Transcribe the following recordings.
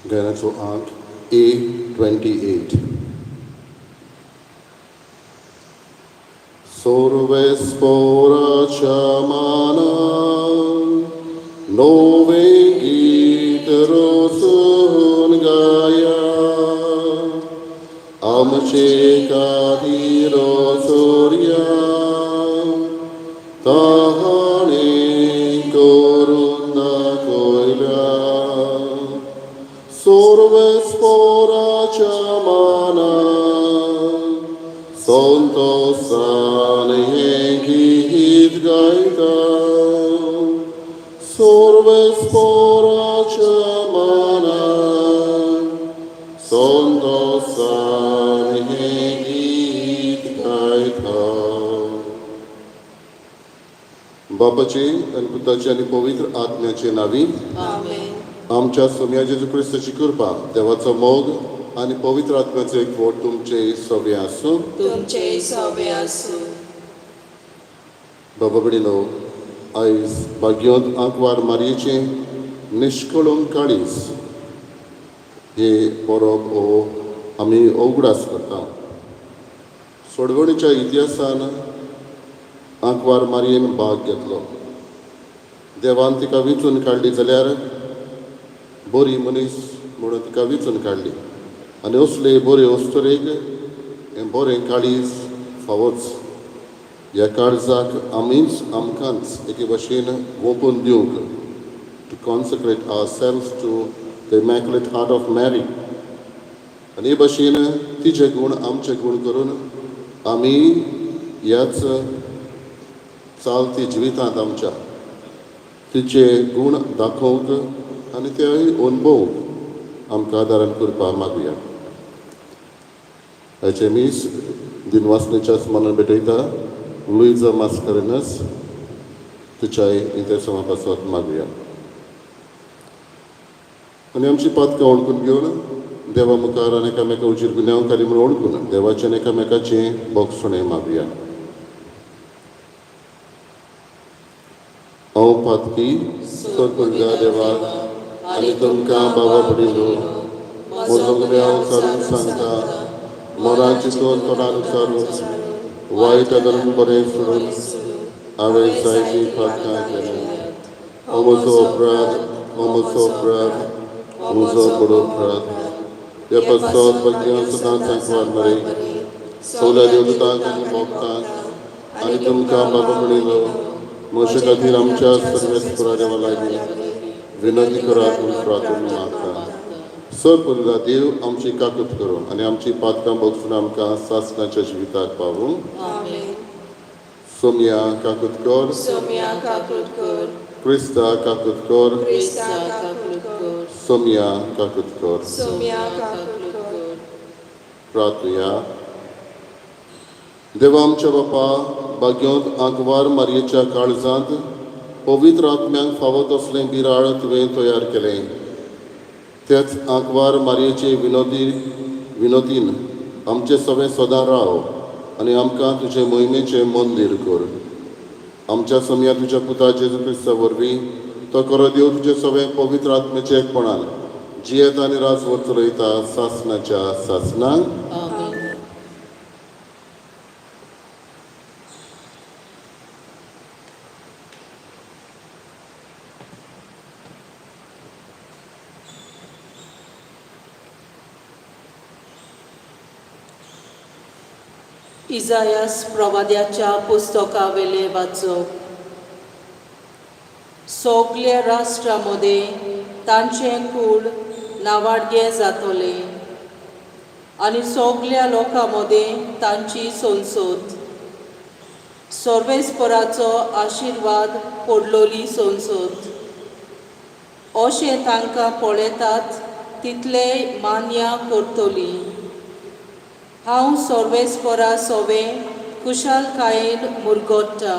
गायनाचो अंक A28. Sorvespora chamana nove gitarosun gaya amche kadiro surya tahane korunda koila Sorvespora chamana Santo Sanengi Hidgaita Sorvespora chamana Santo Sanengi Hidgaita बापाचे आणि पुताचे आणि पवित्र आत्म्याचे नावी आमेन. आमच्या सोम्या जेजू ख्रिस्ताची कृपा देवाचो मोग आणि पवित्र आत्म्याचो एकवट तुमचे सगळे आसूं. तुमचे सवे आसूं. बाबा भयणीनो, आयज भाग्योंत आंकवार मारयेचे निश्कळून काळीज हे परब हो आमी उगडास करता. सोडवणीच्या इतिहासान आंकवार मारयेन भाग घेतलो. देवान तिका वेंचून काडली जाल्यार बरी मनीस म्हणून तिका वेंचून काडली आनी असले बरे वस्तुरेक हें बरें काळीज फावोच. ह्या काळजाक आमकांच एके भाशेन ओपून दिवंक to consecrate our self to the immaculate heart of Mary आनी हे भाशेन तिचे गूण आमचे गूण करून आमी ह्याच चालती जिवितांत आमच्या तिचे गुण दाखोवंक आनी ते अनुभवूंक आमकां आदारण करपा मागुया. हाचे मीस दिनवासनेच्या स्मरण भेटयता लुइजा मास्कारेनस तिच्या इंतर्समा पासत मागुया. आनी आमची पातकां ओळखून घेवन देवा मुखार आनी एकामेका उजीर गुन्यांवकारी म्हणून ओळखून देवाचें आनी एकामेकाचें बोगसणें मागुया. हांव पातकी सोरपुरगा देवाक आनी तुमकां बाबा भयणीनो म्हजो गुन्यांव सारून सांगता. मोरान चिंतून तोंडान उचारून वायट आदरून बरें सोडून हांवें जायतीं पातकां केलीं. हो म्हजो अपराध, हो म्हजो अपराध, म्हजो बरो अपराध. ह्या पासत भाग्यां सदांच आंकवार मारी सगल्या देवदूतांक आनी भोगतांक आनी तुमकां बाबा भयणीनो म्हजे खातीर आमच्या सर्वेस्परा देवा लागीं विनंती करात म्हूण प्रार्थना मागता. सोरपुरगा देव आमची काकूत करूं आनी आमची पातकां बोगसून आमकां सासणाच्या जिविताक पावूं. आमेन. सोम्या काकूत कर, सोम्या काकूट कर. क्रिस्ता काकूत कर, क्रिस्ता काकूट कर. सोम्या काकूत कर. सोम्या काकूट कर. प्रार्थया. देवा आमच्या बापा, भाग्योंत आंकवार मारयेच्या काळजांत पवित्र आत्म्यांक फावत असलें बिराळ तुवें तयार केलें. तेच आंकवार मारयेचे विनोदीन आमचे सगळें सदां राव आनी आमकां तुजे मोहिमेचें मंदीर कर. आमच्या सोम्या तुज्या पुता जेजू क्रिस्ता वरवीं तो खरो देव तुजे सगळें पवित्र आत्म्याचे एकपणान जियेत आनी राजवट चलयता सासणाच्या सासणांक. आमेन. इजायास प्रवाद्याच्या पुस्तकावेले वाचप. सगल्या राष्ट्रांमध्ये तांचें कूड नावाडगे जातले आनी सगल्या लोकां मदें तांची संसद. सर्वेस्पराचो आशिर्वाद पडलोली संसद. अशें तांकां पळयतात तितले मान्य करतली. हांव सर्वेस्परा सोवे कुशालकायेन मुरगोडटा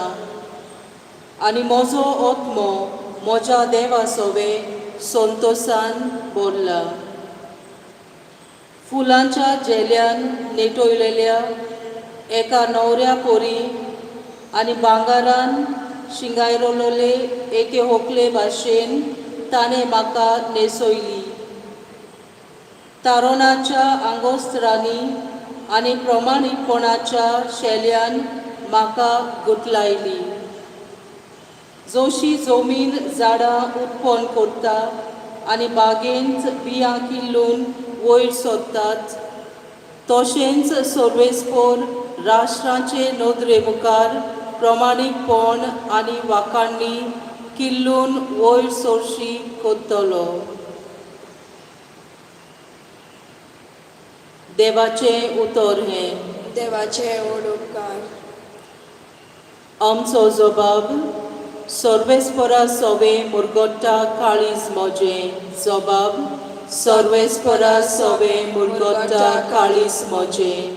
आनी म्हजो आत्मो म्हज्या देवा सोवे संतोशान भरला. फुलांच्या जेल्यान नेटोयलेल्या एका न्हवऱ्या पोरी आनी भांगारान शिंगायरोलोले एके होकले भाशेन ताणें म्हाका न्हेसयली. तारोनाच्या आंगोस्त्रांनी आनी प्रमाणीकपणाच्या शेल्यान म्हाका गुटलायली. जशी जमीन झाडां उत्पन्न करता आनी बागेंत बियां किल्लून वयर सोदतात, तशेंच सर्वेस्पोर राष्ट्रांचे नदरे मुखार प्रमाणीकपण आनी वाखाणणी किल्लून वयर सरशी कोत्तलो. देवाचें उतर हें. देवाचे ओडोपकार. आमचो जबाब. सर्वेस्परा सवे मुरगोट्टा काळीज मोजें. जबाब. सर्वेस्परा सवे मुरगोट्टा काळीज मोजें.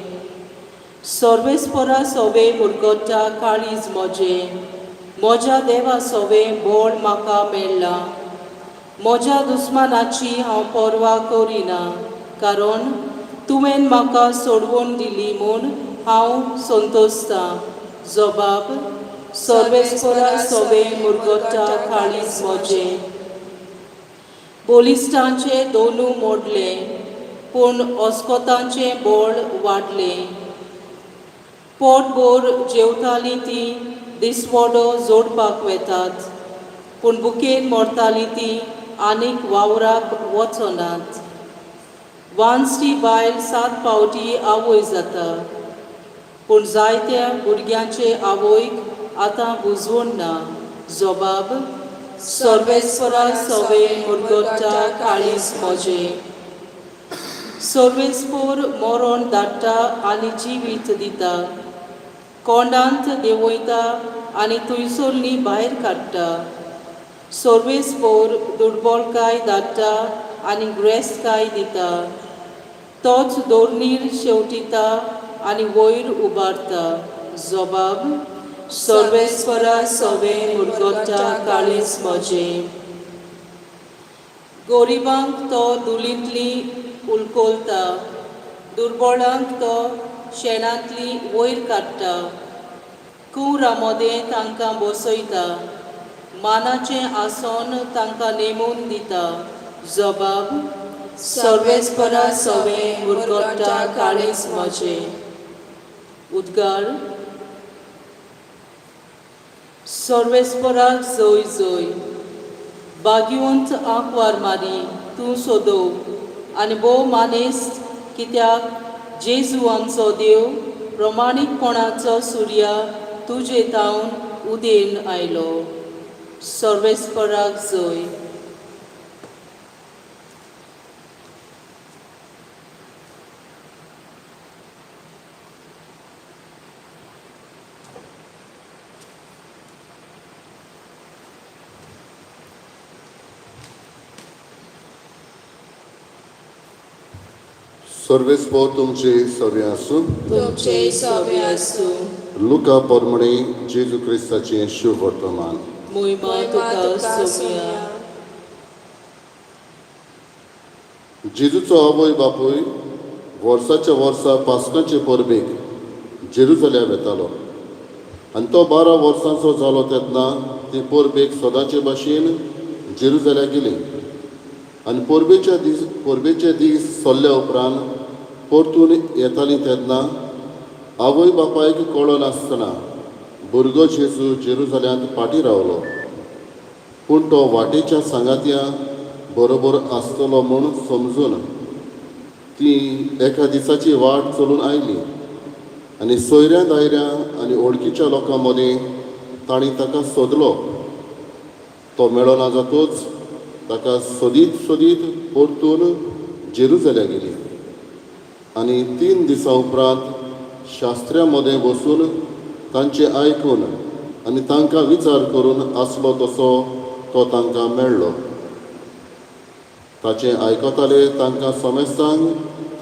सर्वेस्परा सवे मुरगोट्टा काळीज मोजें. म्हज्या देवा सवे बोळ म्हाका मेळ्ळा. म्हज्या दुस्मानाची हांव पर्वा करिना, कारण तुवें म्हाका सोडवून दिली म्हूण हांव संतोसतां. जबाब. सर्वेस्परा सवे मुरगोट्टा काळीज मोजें. बोलिस्टांचे दोनू मोडले, पूण ओस्कोतांचें बोळ वाडलें. पोटभर जेवतालीं तीं दिसवडो जोडपाक वेतात, पूण बुकेन मरतालीं तीं आनीक वावराक वचनात. वांसटी बायल 7 फावटी आवय जाता, पूण जायत्या भुरग्यांचे आवयक आतां बुजवण ना. जबाब. सर्वेस्परा सवे मुरगोट्टा काळीज मोजें. सर्वेस्पोर मरण धाडटा आनी जिवीत दिता. कोंडांत देंवयता आनी थंयसरली भायर काडटा. सर्वेस्पोर दुर्बळकाय धाडटा आनी ग्रेस्तकाय दिता. तोच दोरनीर शेवटिता आनी वयर उबारता. जबाब. सर्वेस्परा सवे मुरगोट्टा काळीज मोजें. गोरिबांक तो धुलींतली उलकोलता, दुर्बळांक तो शेणांतली वयर काडटा. कुरामोदें तांकां बसयता, मानाचें आसन तांकां नेमून दिता. जबाब. सर्वेस्परा सवे मुरगोट्टा काळीज मोजें. उद्गार. सर्वेस्पराक जय जय. बागीवंत आंकवार मारी तूं सोदोव आनी भोव मानेस्त, कित्याक जेजू आमचो देव प्रमाणीकपणाचो सुर्या तुजे तावन उदेन आयलो. सर्वेस्पराक जय. सर्वेस्पो तुमचे सवे आसूं. तुमचे सवे आसूं. लुका पोरमणे जेजू क्रिस्ताचें शुभ वर्तमान. मोहिमा तुका सोम्या. जेजूचो आवय बापूय वर्साच्या वर्सा पास्काचे परबेक जेरुसलेम येतालो, आनी तो 12 वर्सांचो जालो तेन्ना ती परबेक सदांचे भाशेन जेरुसलेम गेली. आनी परबेचे दीस सोल्ल्या उपरांत परतून येतालीं तेन्ना आवय बापायक कळो नासतना भुरगो जेजू जेरुसलेमांत फाटीं रावलो. पूण तो वाटेच्या सांगात्या बरोबर आसतलो म्हूण समजून ती एका दिसाची वाट चलून आयली. आनी सोयऱ्या दायऱ्या आनी ओळखीच्या लोकां मदीं तांणी ताका सोदलो. तो मेळना जातूच ताका सोदीत सोदीत परतून जेरुसलेम गेली. आनी 3 दिसां उपरांत शास्त्र्यां मदें बसून तांचें आयकून आनी तांकां विचार करून आसलो तसो तो तांकां मेळ्ळो. ताचें आयकताले तांकां समेस्तांक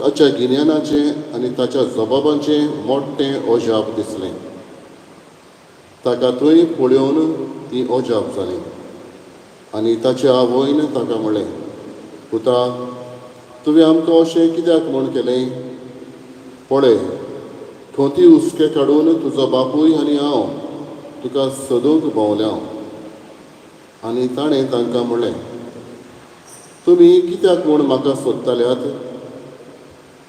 ताच्या गिन्यानाचें आनी ताच्या जबाबांचें मोठ्ठें अजाप दिसलें. ताका थंय पळोवन ती अजाप जाली. आनी ताच्या आवयन ताका म्हणलें, पुता, तुवें आमकां अशें कित्याक म्हूण केलें? पळय, खोंती उस्के काडून तुजो बापूय आनी हांव तुका सोदूंक भोंवल्या. आनी ताणें तांकां म्हणलें, तुमी कित्याक म्हूण म्हाका सोदताल्यात?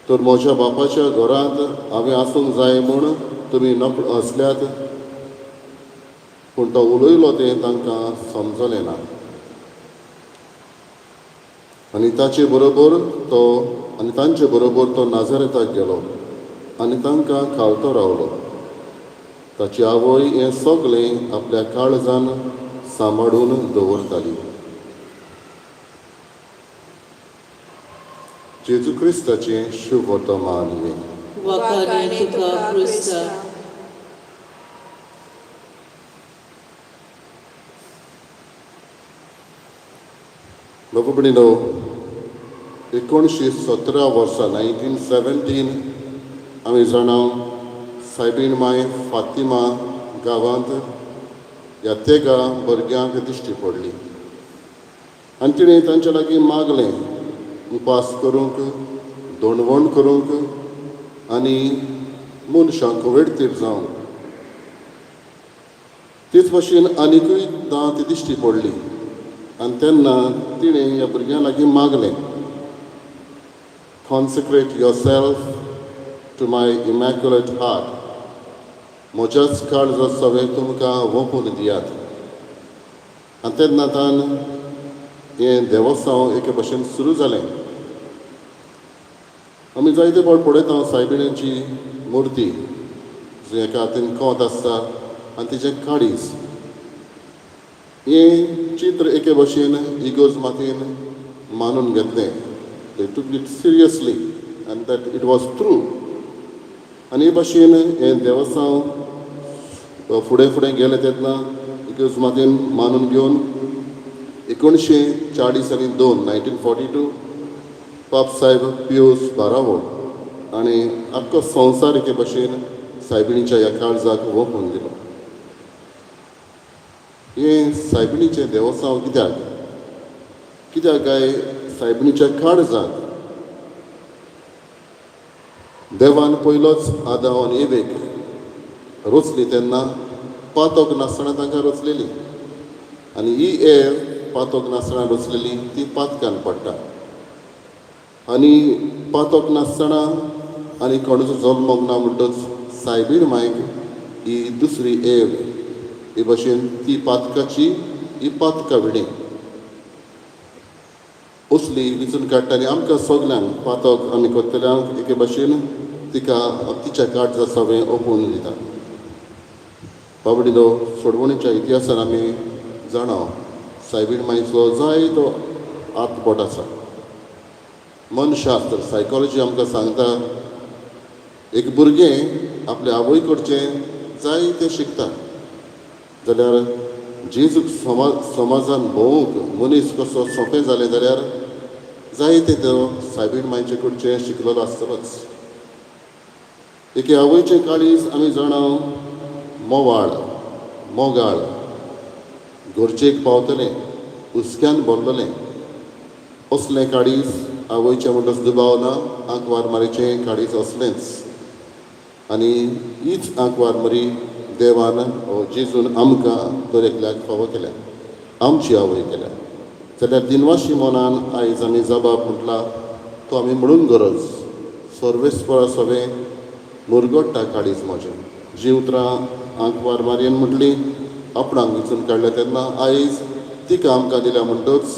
तर म्हज्या बापाच्या घरांत हांवें आसूंक जाय म्हूण तुमी नकळो असल्यात, पूण तो उलयलो तें तांकां समजलें ना. आनी ताचे बरोबर तांचे बरोबर तो नाझारेताक गेलो आनी तांकां खावतो रावलो. ताची आवय हें सगळें आपल्या काळजान सांबाळून दवरताली. जेजू क्रिस्ताचें शुभ वर्तमान हे. वखाणी तुका क्रिस्ता. बाबा भयणीनो, 1917 वर्सा 1917 आमी जाणा सायबीण माय फातिमा गांवांत ह्या तेगा भुरग्यांक दिश्टी पडली. आनी तिणें तांचे लागीं मागलें उपास करूंक, दोणवण करूंक आनी मनशांक वेडतीर जावंक. तेच भाशेन आनिकूय ती दिश्टी पडली. आनी तेन्ना तिणें ह्या भुरग्यां लागीं मागलें, consecrate yourself to my immaculate heart. म्हज्याच काळजा सवें तुमकां वोपून दियात. आनी तेन्नातान हें देवस्थान एके भाशेन सुरू जालें. आमी जायते फावट पळयता सायबिणीची मुर्ती, एका हातीन कोंत आसता आनी तिचें काळीज. हें चित्र एके भाशेन इगोज मानून घेतलें. दे टूक इट सिरियसली आनी दॅट इट वॉज ट्रू. आनी हे भाशेन हें देवस्थान फुडें फुडें गेलें तेन्ना इगोज मानून घेवन 1942 1942 पाप साहेब पियूस 12वो आनी आख्खो संवसार एके भाशेन सायबिणीच्या ह्या काळजाक वोपून दिलो. हें सायबिणीचें देवस्थान कित्याक काय सायबिणीच्या काळजाक देवान पयलोच आदाम आनी एवेक रचली तेन्ना पातोक नासतना तांकां रचलेली. आनी ही एव पातोक नासतना रचलेली ती पातकान पडटा. आनी पातोक नासतना आनी कोणाचो जल्मोक ना म्हणटच सायबीण मायक ही दुसरी एव हे भाशेन ती पातकाची ही पातका विणी असली विचून काडटा. आनी आमकां सगल्यांक पातक आमी करतल्यांक एके भाशेन तिका तिच्या काळजा सवें ओपून दिता. बाबडीलो सोडवणीच्या इतिहासान आमी जाणा सायबीण मायचो जायतो आतबोट आसा. मनशास्त्र सायकॉलॉजी आमकां सांगता एक भुरगें आपल्या आवय कडचें जायतें शिकता जाल्यार जेजूक समाजान भोवूंक मनीस कसो सोंपें जालें जाल्यार जायतें तो सायबीण मायचे कडचें शिकलेलो आसतलोच. एके आवयचें काळीज आमी जाणा मोगाळ घरचेक पावतलें, हुस्क्यान भरलेलें असलें काळीज आवयचें म्हणटच दुबाव ना. आंकवार मारीचें काळीज असलेंच. आनी हीच आंकवार मारी देवान जेजून आमकां दर एकल्याक फावो केल्या, आमची आवय केल्या. जाल्यार दिनवाशी मनान आयज आमी जबाब म्हटला तो आमी म्हणून गरज सर्वेस्परा सवें मुरगोडटा काळीज म्हजें. जीं उतरां आंकवार मारयेन म्हटली आपणाक विचून काडल्या तेन्ना आयज तिका आमकां दिल्या म्हणटच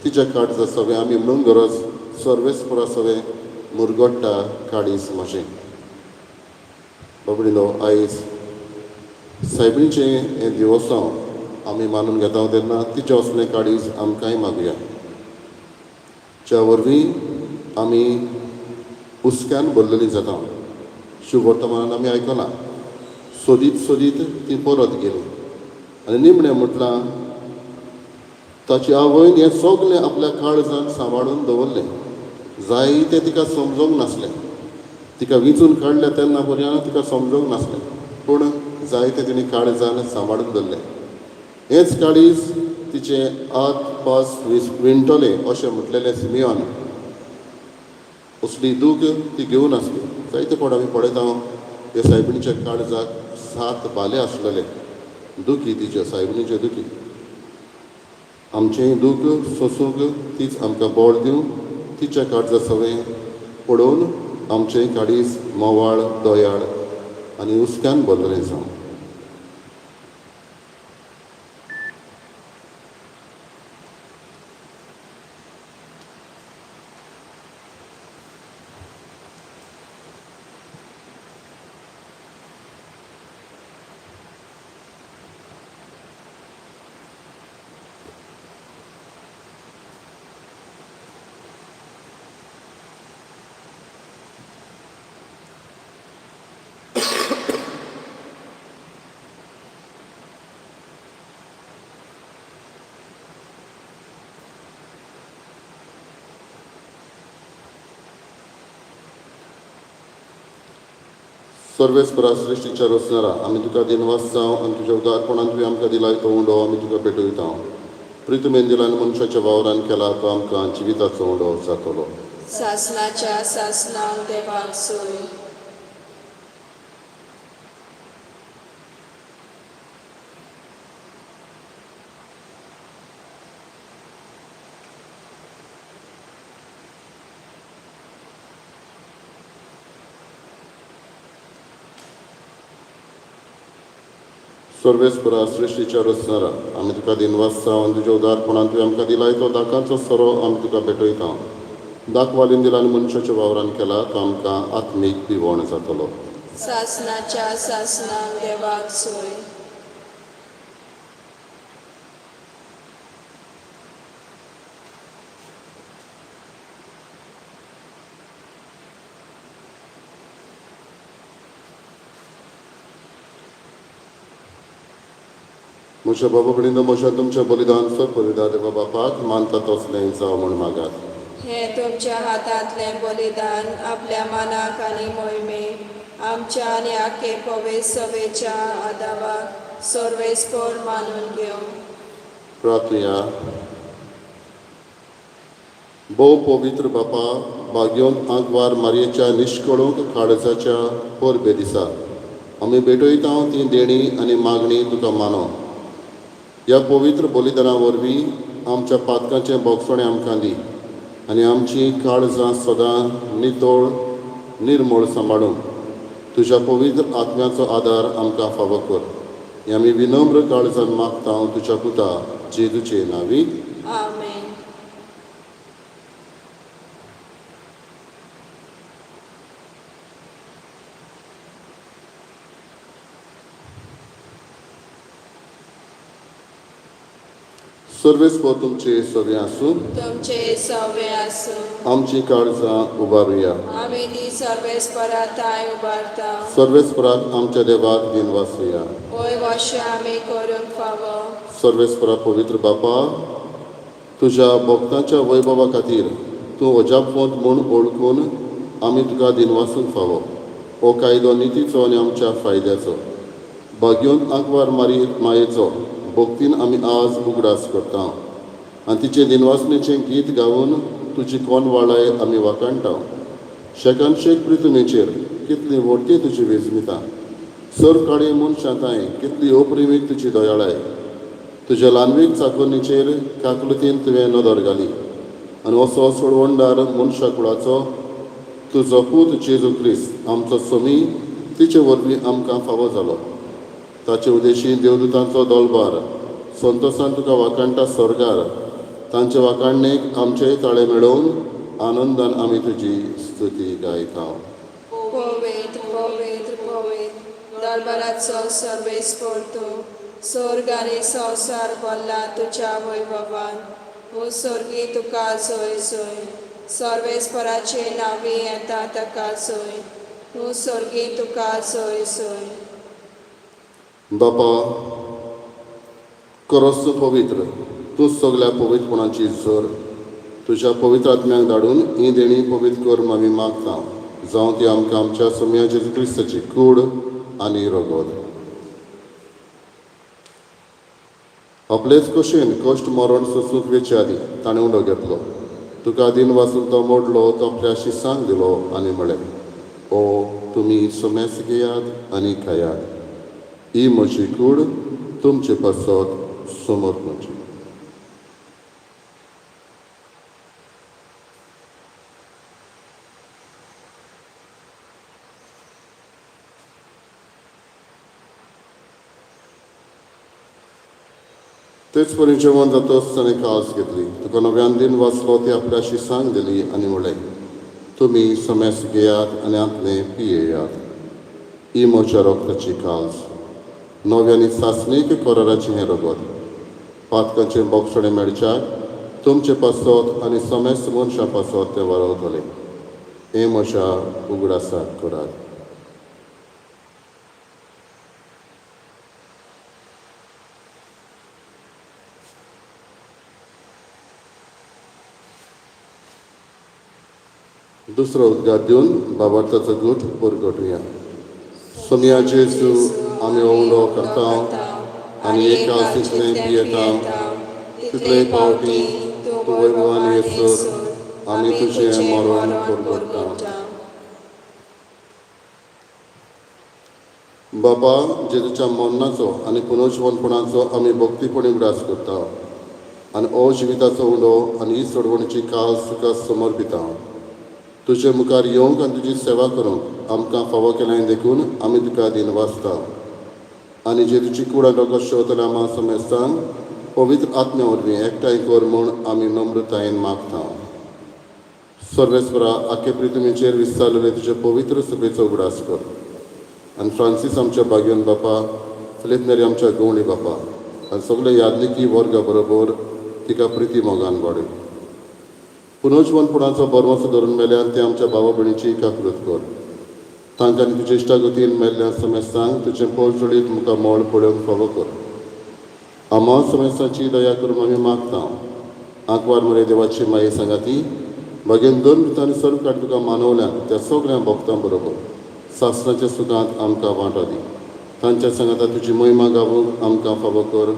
तिच्या काळजा सवें आमी म्हणून गरज सर्वेस्परा सवें मुरगोडटा काळीज म्हजें. बाबडीलो आयज सायबीणचें हें दिवसांव आमी मानून घेता तेन्ना तिचें असलें काळीज आमकांय मागुया. च्या वरवीं आमी हुस्क्यान भरलेलीं जाता. शुभ वर्तमानान आमी आयकलां सोदीत ती परत गेली. आनी निमणें म्हटलां ताची आवयन हें सगलें आपल्या काळजान सांबाळून दवरलें. जायतें तिका समजोंक नासलें. तिका विचून काडल्या तेन्ना पर्यंत तिका समजोंक नासलें, पूण जायतें तिणें काळजान सांबाळून दवरलें. हेंच काळीज तिचें आत पास विणटलें अशें म्हटलेलें सिमियोन. असली दूख ती घेवन आसली. जायते फावट आमी पळयता ह्या सायबिणीच्या काळजाक 7 बाले आसलेले. दुखी तिचे सायबिणीचे दुखी. आमचेंय दूख सोसूंक तीच आमकां बोळ दिवं तिच्या काळजा सवें पडोवन आमचें काडीज मोवाळ दोयाळ आनी उस्क्यान भरलें जावं. सर्वेस्परा सृश्टीच्या रचणारा आमी तुका दिनवास जावं आनी तुज्या उदारपणान तुवें आमकां दिलाय तो उंडो आमी तुका भेटयता. प्रितुमेन दिलान मनशाच्या वावरान केला तो आमकां जिविताचो उंडो जातलो. सासणाच्या सासणांक देवाक सोय. सर्वेस्परा सृश्टीच्या रचणारा आमी तुका दिनवास जावं आनी तुज्या उदारपणान तुवें आमकां दिलाय तो दाकांचो सोरो आमी तुका भेटयता. दाक वालीन दिलान मनशाच्या वावरान केला तो आमकां आत्मीक पिवण जातलो. सासणाच्या सासणांक देवाक सोय. म्हज्या बाबा कडेन म्हज्या तुमच्या बलिदान बलिदा देवा बापाक मानता तसलें जावं म्हूण मागात. हें तुमच्या हातांतलें बलिदान आपल्या मानाक आनी मोहिमेक आमच्या आनी आखे पवे सवेच्या आदावाक सर्वेस्पर मानून घेवं. प्रार्थया. भोव पवित्र बापा, भाग्योन आंकवार मारयेच्या निश्कळूंक काळजाच्या परबे दिसा आमी भेटयता ती देणी आनी मागणी तुका मानो. ह्या पवित्र बलिदाना वरवीं आमच्या पातकांचें बोगसणें आमकां दी आनी आमची काळजां सदां नितळ निर्मळ सांबाळूंक तुज्या पवित्र आत्म्याचो आदार आमकां फावो कर. हें आमी विनम्र काळजान मागता तुज्या पुता जेजूचे नांवी. आमेन. सर्वेस्पर तुमचे सवे आसूं. तुमचे सवे आसूं. आमची काळजां उबारुया. आमी ती सर्वेस्पराताय उबारता. सर्वेस्पराक आमच्या देवाक दिनवासुया. ओय वर्ष आमी करूंक फावो. सर्वेस्परा पवित्र बापा, तुज्या भक्तांच्या वैभवा खातीर तूं अजापवंत म्हूण ओळखून आमी तुका दिनवासूंक फावो. हो कायदो नितीचो आनी आमच्या फायद्याचो. भाग्योन आंकवार मायेचो भक्तीन आमी आज उगडास करता आनी तिचे दिनवासणेचें गीत गावन तुजी कोनवाळाय आमी वाखाणटा. शेकान शेक प्रितुमेचेर कितली व्हडटी तुजी वेजमिता. सर काळे मनशांताय कितली अप्रिमीक तुजी दयाळाय. तुज्या ल्हानवीक चाकोनीचेर काकलुतीन तुवें नदर घाली आनी असो सोडवणदार मनशा कुळाचो तुजो पूत जेजू क्रिस्त आमचो समी तिचे वरवीं आमकां फावो जालो. ताचे उदेशी देवदूतांचो दळबार संतोशान तुका वाखाणटा स्वर्गार. तांचे वाखाणणेक आमचेय ताळे मेळोवन आनंदान आमी तुजी स्तुती गायता. पवित्र पवित्र पवित्र दरबाराचो सर्वेस्पर तूं. स्वर्ग आनी संवसार भरला तुज्या वैभवान. हो सर्गी तुका सोय सोय. सर्वेस्पराचे नांवी येता ताका सोय. हो सर्गी तुका सोय सोय. बापा खरोच पवित्र, तूं सगळ्या पवित्रपणाची झर तुज्या पवित्र आत्म्याक धाडून ही देणी पवित्र कर आमी मागता. जावं ती आमकां आमच्या सोम्या जेजू क्रिस्ताची कूड आनी रगत. आपलेच कशेन कश्ट मरण सोंसूंक वेचे आदी ताणें उंडो घेतलो. तुका दिन वाचून तो मोडलो तो आपल्या शिसांक दिलो आनी म्हळें, ओ तुमी सोम्यास घेयात आनी खायात. ही म्हजी कूड तुमचे पासत समोर म्हजी. तेच परी जेवण जाता आसतना कास घेतली. तुका नव्यान दिन वाचलो ती आपल्याशी सांग दिली आनी म्हणलें, तुमी समेस घेयात आनी आपले पियेयात. ही म्हज्या रोगताची कास. नव्यानी सासणीक कोराराचें हें रगत. पातकांचे बोगसणे मेळच्याक तुमचे पासत आनी समेस्त मनशां पासत ते वारवतले. हें म्हज्या उगडासाक करात. दुसरो उद्गार दिवन बाबार्थाचो गूट परगटुया. सोम्या जेजू आमी ओवळो करता आनी एका आसीतलें पियेता. तितले पावटी तूं वैभवान येसर आमी तुजें मरण परगटता. बाबा जेजूच्या मरणाचो आनी पुनर्जीवनपणाचो आमी भक्तीपणी उगडास करता आनी हो जिविताचो उंडो आनी ही सोडवणीची कास तुका समर्पिता. तुजे मुखार येवंक आनी तुजी सेवा करूंक आमकां फावो केलें देखून आमी तुका दिनवासता आनी जेजूची कूड आनी रगत शेवतल्या आमा समेस्तान पवित्र आत्म्या वरवीं एकठांय कर म्हूण आमी नम्रतायेन मागता. सर्वेस्परा आख्खे पृथ्वीचेर विस्तारलेले तुजे पवित्र सभेचो उगडास कर आनी फ्रांसीस आमच्या बागेन बापा, फिलीप नेरी आमच्या गवळी बापा आनी सगळे यादलिकी वर्गा बरोबर तिका प्रिती मोगान वाडय. पुनर्जीवनपणाचो बरवसो धरून मेल्यान ते आमच्या भावा भयणीची काकृत कर. तांकां आनी तुजे इश्टागतीन मेल्ल्या समेस्तांक तुजें पोळचोडीत मुखार मोल पळोवंक फावो कर. आमा समेस्तांची दया करून आमी मागता. आंकवार मरे देवाची माये सांगाती बागेन दोन मितांनी सर्व काड तुका मानवल्यान त्या सगळ्या भक्तां बरोबर सासणाच्या सुखांत आमकां वांटो दी. तांच्या सांगाता तुजी महिमा गावूंक आमकां फावो कर.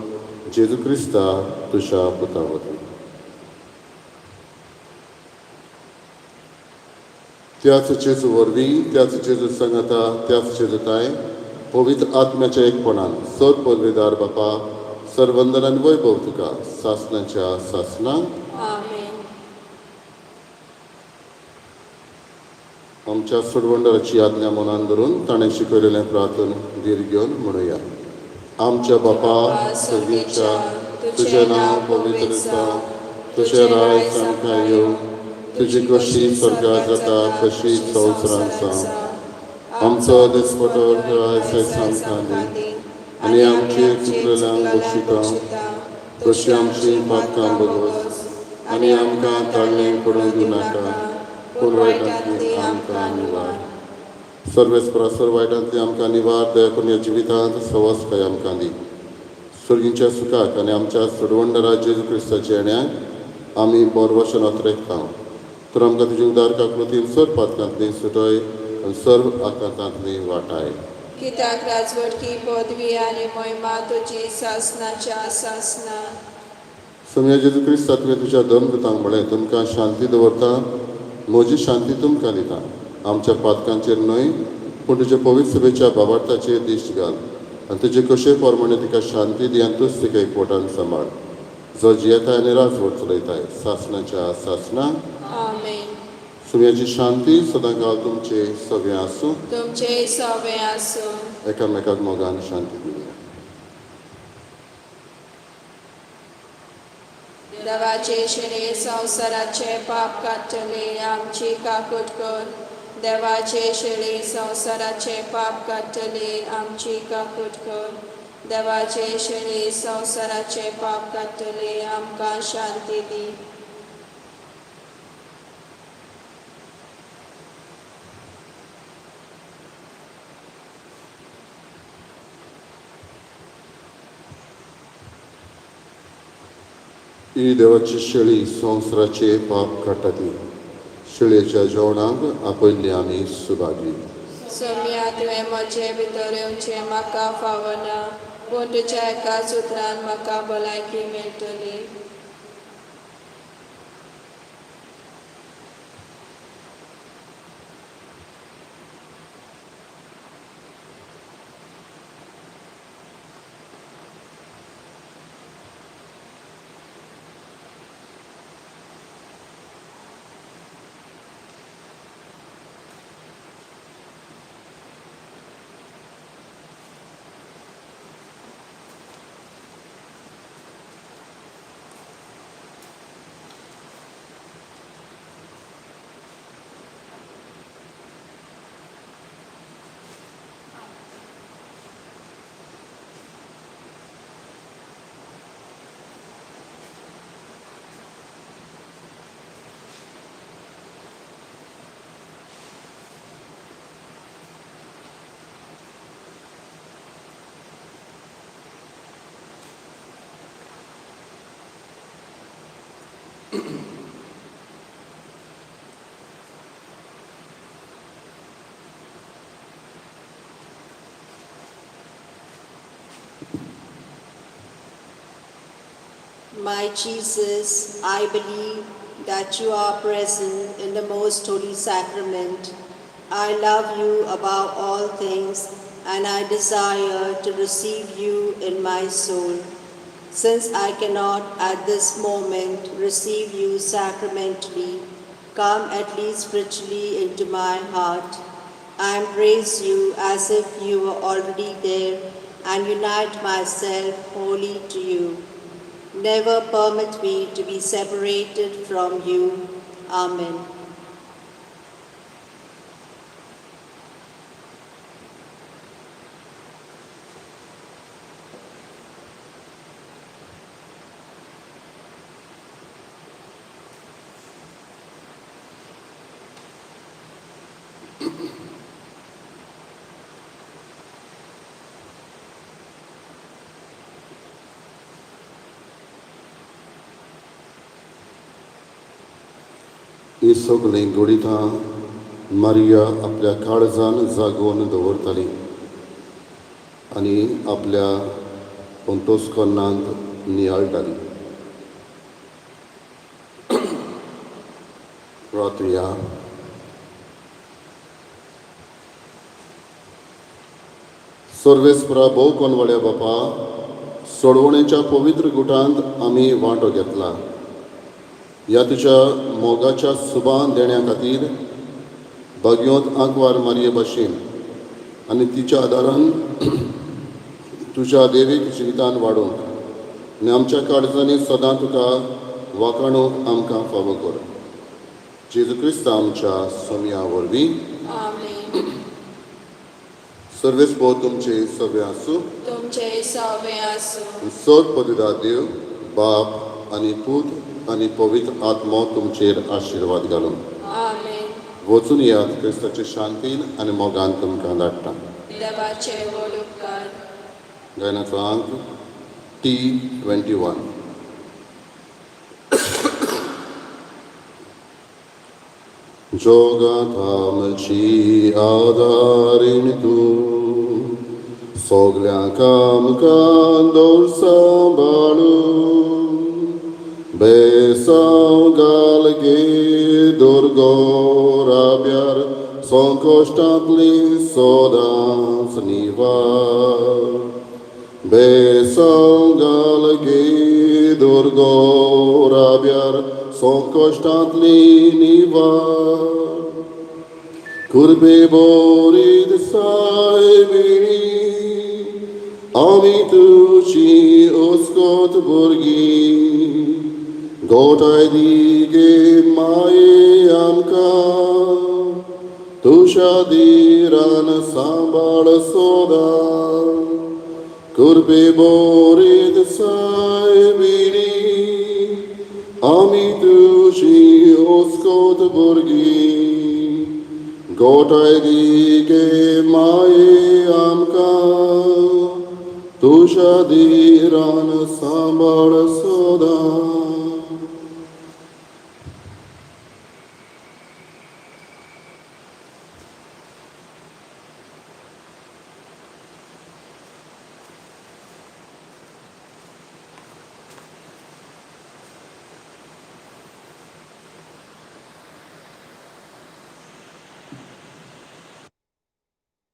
जेजू क्रिस्ता तुज्या पुता वरवीं. त्याच जेजू वरवीं, त्याच जेजू सांगाता, त्याच जेजूताय पवित्र आत्म्याच्या एकपणान सर पदवीदार बापा सर्वंदन आनी वैभव तुका सासणाच्या सासणांक आमेन. आमच्या सोडवंडराची आज्ञा मनान धरून ताणें शिकयलेलें प्रार्थन धीर घेवन म्हणुया. आमच्या बापा सगळीच्या तुजें नांव पवित्र जावं, तुजें राय सामकें येवं, तुजी कशी स्वर्गांत जाता तशी संवसारांत जावं. आमचो दिसपटो राय सामकां दी आनी आमची चुकलेल्यांक बक्षिता, तशी आमची पातकां बगोस आनी आमकां ताळणेक पडूंक दिवं नाका, पूण वायटांतली आमकां निवार. सर्वेस्परा सर्व वायटांतली आमकां निवार. दया करून ह्या जिवितांत सवस्काय आमकां दी. स्वर्गीच्या सुखाक आनी आमच्या सोडवंडरा जेजू क्रिस्ताच्या येण्याक आमी बरवशेन अत्रेकता. तर आमकां तुजी उदार काकृतीन सर्व पातकांतली सुटय आनी सर्व आकांतांतली वाटाय. कित्याक राजवटकी पदवी आनी महिमा तुजी सासणाच्या सासना. सोम्या जेजू क्रिस्ता तुवें तुज्या धर्मदूतांक म्हळें, तुमकां शांती दवरता, म्हजी शांती तुमकां दिता. आमच्या पातकांचेर न्हय पूण तुजे पवित्र सभेच्या भावार्थाचेर दिश्ट घाल आनी तुजे कशे प्रमाणे तिका शांती दी आनी तूच तिका एकवटान सांबाळ. जो जियेताय आनी राजवट चलयताय सासणाच्या सासणांक आमेन. सोम्याची शांती सदां काळ तुमचे सगळे आसूं. तुमचे सवे आसूं. एकामेकाक मोगान शांती दिवया. देवाचे शिणे संवसाराचे पाप काडटले आमची काकूट कर. देवाचे शिणे संवसाराचे पाप काडटले आमची काकूट कर. देवाचे शिणे संवसाराचे पाप काडटले आमकां शांती दी. ही देवाची शेळी संवसाराचे पाप काडटा ती. शेळयेच्या जेवणाक आपयल्ली आमी सुभागी. सोम्या तुवें म्हजे भितर येवचें म्हाका फावना, पूण तुज्या एकाच उतरान म्हाका भलायकी मेळटली. My Jesus, I believe that you are present in the most holy sacrament. I love you above all things, and I desire to receive you in my soul. Since I cannot at this moment receive you sacramentally, come at least spiritually into my heart. I embrace you as if you were already there and unite myself wholly to you. Never permit me to be separated from you. Amen. ही सगळीं गुडितां Maria आपल्या काळजान जागोवन दवरताली आनी आपल्या पोंतोस्कोनांत नियाळटाली. प्रार्थया. सर्वेस्परा भोव कोनवड्या बापा, सोडवणेच्या पवित्र गुटांत आमी वांटो घेतला. ह्या तुज्या मोगाच्या सुबान देण्या खातीर भगवंत आंकवार मारये भाशेन आनी तिच्या आदारान तुज्या देवीक जिवितान वाडोवंक आनी आमच्या काळजांनी सदां तुका वाखाणूंक आमकां फावो कर. जेजू क्रिस्त आमच्या सोम्या वरवीं. आमेन. सर्वेस्पो तुमचे सवे आसूं. तुमचे सवे आसूं. सोद पदुदा देव बाप आनी पूत आनी पवित्र आत्मो तुमचेर आशिर्वाद घालून. आमेन. वचून यात क्रिस्ताचे शांतीन आनी मोगान तुमकां धाडटा. देवाचे व्हड उपकार. गायनाचो अंक T21. जोगांत आमची आदारीण तूं, सोगल्यांक आमकां दवर सांबाळून, बेसांव घाल गे दुर्गो राब्यार, संकोश्टांतली सोदांच निवार. बेसांव घाल गे दुर्गो राब्यार, संकोश्टांतली निवार. कुर्बे बोरीद सायबिणी, आमी तुजी ओस्कोत भुरगीं, गोठाय दी गे माये आमकां, तुज्या दिरान सांबाळ सोदां. कुर्बे बोरीद सायबिणी, आमी तुजी ओस्कोत भुरगीं, गोठाय दी गे माये आमकां, तुज्या दिरान सांबाळ सोदां.